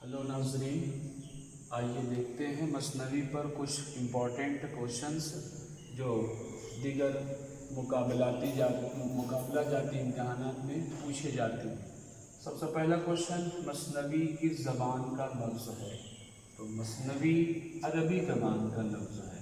Hello नाज़रीन, आइए देखते हैं मसनवी पर कुछ इम्पॉर्टेंट क्वेश्चंस जो दीगर मुकाबला जाती इम्तहानात में पूछे जाते हैं। सबसे पहला क्वेश्चन, मसनवी किस ज़बान का लफ्ज़ है? तो मसनवी अरबी ज़बान का लफ्ज़ है।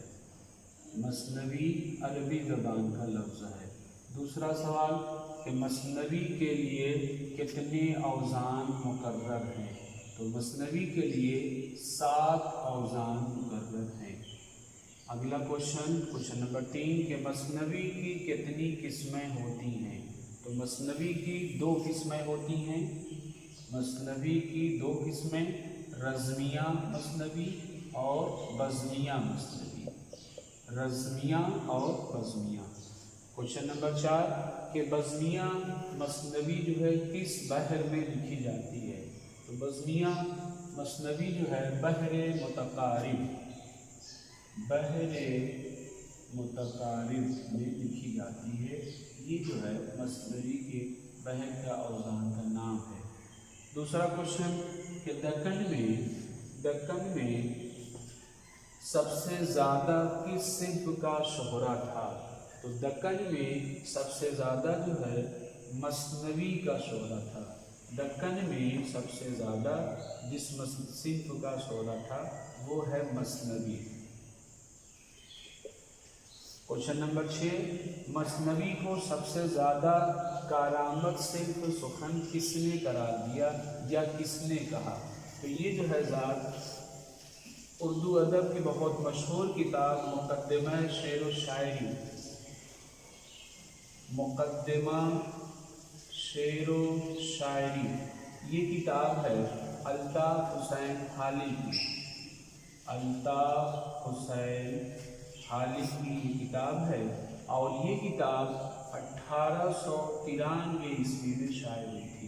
मसनवी अरबी ज़बान का लफ्ज़ है। दूसरा सवाल कि मसनवी के लिए कितने औज़ान मुकर्रर हैं? तो मसनवी के लिए 7 औज़ान मुकर्रर हैं। अगला क्वेश्चन नंबर 3 के मसनवी की कितनी किस्में होती हैं? तो मसनवी की 2 किस्में होती हैं। मसनवी की 2 किस्में, रज़मिया मसनवी और बज़मिया मसनवी। रज़मिया और बज़मिया। क्वेश्चन नंबर 4 के बज़मिया मसनवी जो है किस बहर में लिखी जाती है? तो बज़मिया मसनवी जो है बहरे मुतकारिब में लिखी जाती है। ये जो है मसनवी के बहर का औज़ान का नाम है। दूसरा क्वेश्चन कि दक्कन में सबसे ज़्यादा किस सिंफ का शोहरा था? तो दक्कन में सबसे ज़्यादा जो है मसनवी का शोहरा था। दक्कन में सबसे ज़्यादा जिस सिंफ का शोहरा था वो है मसनवी। क्वेश्चन नंबर 6 मसनवी को सबसे ज़्यादा कारामद सिंफ सुखन किसने करार दिया या किसने कहा? तो ये जो है ज़ात उर्दू अदब की बहुत मशहूर किताब मुक़द्दिमा शेर व शायरी, मुक़द्दिमा शेर व शायरी, ये किताब है अल्ताफ़ हुसैन हाली की। अल्ताफ़ हुसैन हाली की किताब है और ये किताब 1893 ईस्वी में शाये हुई थी।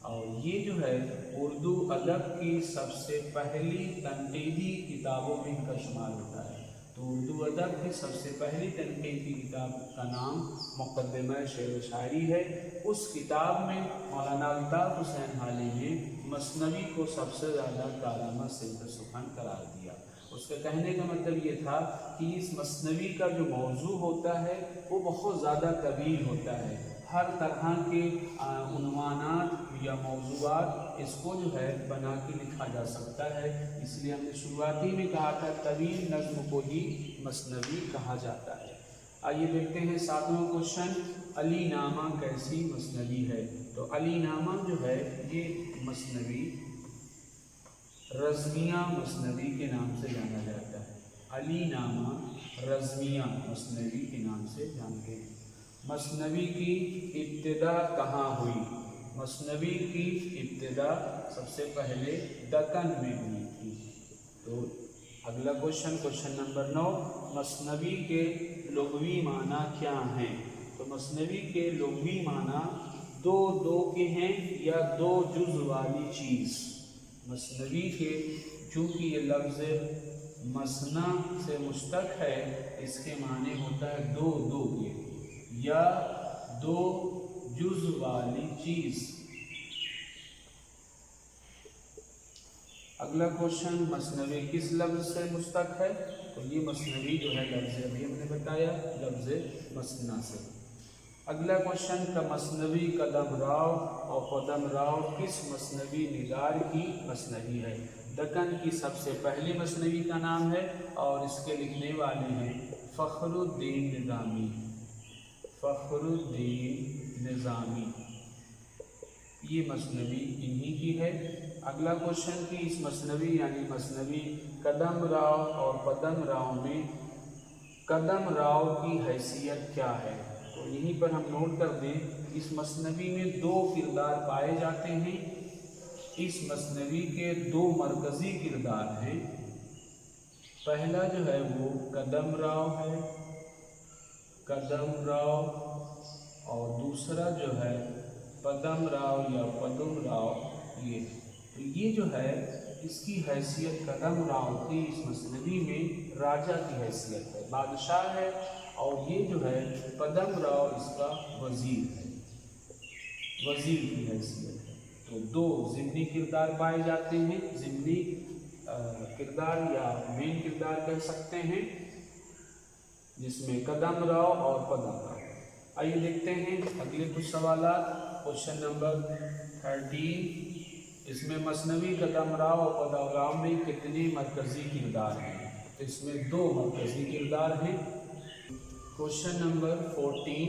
और ये जो है उर्दू अदब की सबसे पहली तनक़ीदी किताबों में इनका शुमार होता है। तो उर्दू अदब की सबसे पहली तनक़ीदी किताब का नाम मुक़द्दिमा शेर व शायरी है। उस किताब में मौलाना अल्ताफ़ हुसैन हाली ने मसनवी को सबसे ज़्यादा कारामद सिंफ सुखन करार दिया। उसके कहने का मतलब ये था कि इस मसनवी का जो मौजू होता है वो बहुत ज़्यादा कबीर होता है। हर तरह के उन्वानात या मौज़ूआत इसको जो है बना के लिखा जा सकता है। इसलिए हमने शुरुआती में कहा था तवील नज़्म को ही मसनवी कहा जाता है। आइए देखते हैं 7वां क्वेश्चन, अली नामा कैसी मसनवी है? तो अली नामा जो है ये मसनवी रज़मिया मसनवी के नाम से जाना जाता है। अली नामा रज़मिया मसनवी के नाम से जानते हैं। मसनवी की इब्तिदा कहाँ हुई? मसनवी की इब्तिदा सबसे पहले दक्कन में हुई थी। तो अगला क्वेश्चन नंबर 9 मसनवी के लुग़वी माना क्या हैं? तो मसनवी के लुग़वी माना दो के हैं या 2 जुज़ वाली चीज़। मसनवी के चूँकि ये लफ्ज़ मसना से मुश्तक़ है, इसके माने होता है दो के या 2 जुज़ वाली चीज़। अगला क्वेश्चन मसनवी किस लफ्ज़ से मुश्तक़ है? तो ये मसनवी जो है लफ्ज़ अभी हमने बताया लफ्ज़ मसना से। अगला क्वेश्चन का मसनवी कदम राव और कदम राव किस मसनवी निगार की मसनवी है? दक्कन की सबसे पहली मसनवी का नाम है और इसके लिखने वाले हैं फ़खरुद्दीन निज़ामी। फ़खरुद्दीन निज़ामी ये मसनवी इन्हीं की है। अगला क्वेश्चन कि इस मसनवी यानी मसनवी कदम राव और कदम राव में कदम राव की हैसियत क्या है? तो यहीं पर हम नोट कर दें, इस मसनवी में 2 किरदार पाए जाते हैं। इस मसनवी के 2 मरकज़ी किरदार हैं। पहला जो है वो कदम राव है, कदम राव, और दूसरा जो है पदम राव या पदम राव। ये तो ये जो है इसकी हैसियत कदम राव की इस मसनवी में राजा की हैसियत है, बादशाह है, और ये जो है पदम राव इसका वज़ीर है, वज़ीर की हैसियत है। तो تو دو ضمنی کردار پائے جاتے ہیں، ضمنی کردار یا مین کردار کہہ سکتے ہیں، جس میں قدم راؤ اور پدم راؤ۔ آئیے دیکھتے ہیں اگلے کچھ سوالات۔ کوشچن نمبر 13، اس میں مثنوی قدم راؤ اور پدم راؤ میں کتنے مرکزی کردار ہیں؟ تو اس میں دو مرکزی کردار ہیں۔ کوشچن نمبر 14،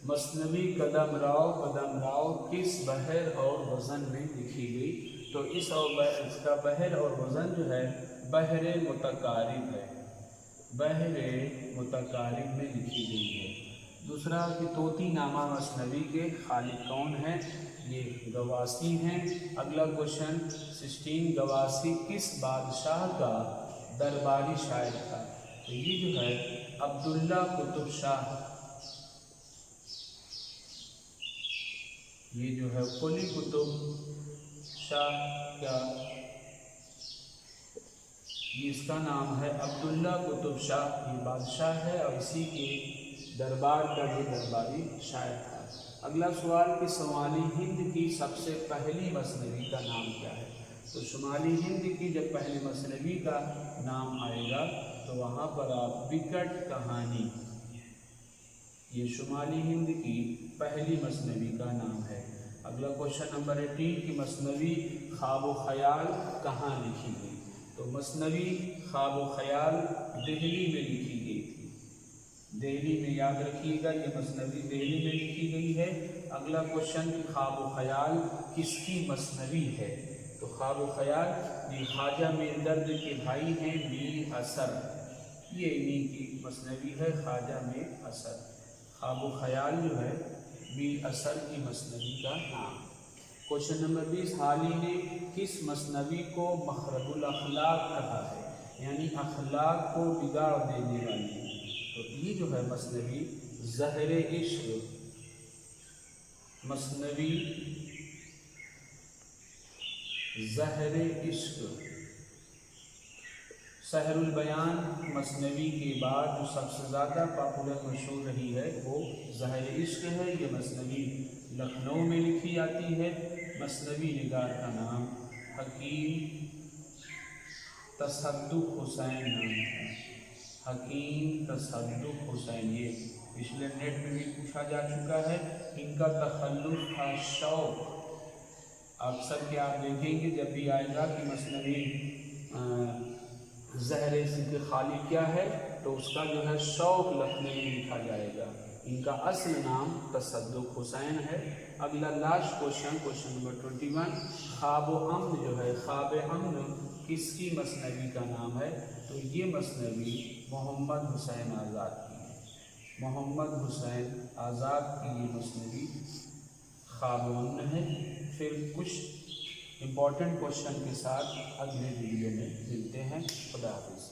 مثنوی قدم راؤ پدم راؤ کس بحر اور وزن میں لکھی گئی؟ تو اس کا بحر اور وزن جو ہے بحر متقارب ہے، بحر متقارب میں لکھی گئی ہے۔ دوسرا کہ طوطی نامہ مثنوی کے خالق کون ہیں؟ یہ گواسی ہیں۔ اگلا کوشچن 16، گواسی کس بادشاہ کا درباری شاعر تھا؟ تو یہ جو ہے عبداللہ قطب شاہ، یہ جو ہے قلی قطب شاہ کا، یہ اس کا نام ہے عبداللہ قطب شاہ، یہ بادشاہ ہے اور اسی کے دربار کا یہ درباری شاعر تھا۔ اگلا سوال کہ شمالی ہند کی سب سے پہلی مثنوی کا نام کیا ہے؟ تو شمالی ہند کی جب پہلی مثنوی کا نام آئے گا تو وہاں پر آپ وکٹ کہانی، یہ شمالی ہند کی پہلی مثنوی کا نام ہے۔ اگلا کوشچن نمبر 18 کی مثنوی خواب و خیال کہاں لکھی گئی؟ تو مثنوی خواب و خیال دہلی میں لکھی گئی تھی، دہلی میں، یاد رکھیے گا یہ مثنوی دہلی میں لکھی گئی ہے۔ اگلا کوشچن کہ خواب و خیال کس کی مثنوی ہے؟ تو خواب و خیال یہ خواجہ میر درد کے بھائی ہیں میر اثر، یہ انہی کی مثنوی ہے، خواجہ میر اثر۔ خواب و خیال جو ہے میر اثر کی مثنوی کا نام۔ کوشچن نمبر 20، حالی نے کس مثنوی کو مخرب الاخلاق کہا ہے؟ یعنی اخلاق کو بگاڑ دینے والی۔ تو یہ جو ہے مثنوی زہر عشق، مثنوی زہر عشق۔ سحر البیان مثنوی کے بعد جو سب سے زیادہ پاپولر مشہور رہی ہے وہ زہر عشق ہے، یہ مثنوی لکھنؤ میں لکھی جاتی ہے۔ مثنوی نگار کا نام حکیم تصدق حسین نام ہے، حکیم تصدق حسین، یہ پچھلے نیٹ میں بھی پوچھا جا چکا ہے۔ ان کا تخلص تھا شوق، اکثر کہ آپ دیکھیں گے جب بھی آئے گا کہ مثنوی زہر عشق کے خالق کیا ہے تو اس کا جو ہے شوق لکھنؤ میں لکھا جائے گا۔ ان کا اصل نام تصدق حسین ہے۔ اگلا لاسٹ کوشچن، کوشچن نمبر 21، خواب و امن جو ہے، خواب امن کس کی مثنوی کا نام ہے؟ تو یہ مثنوی محمد حسین آزاد کی ہے، محمد حسین آزاد کی یہ مثنوی خواب و امن ہے۔ پھر کچھ امپورٹنٹ کوشچن کے ساتھ اگلے ویڈیو میں ملتے ہیں۔ خدا حافظ۔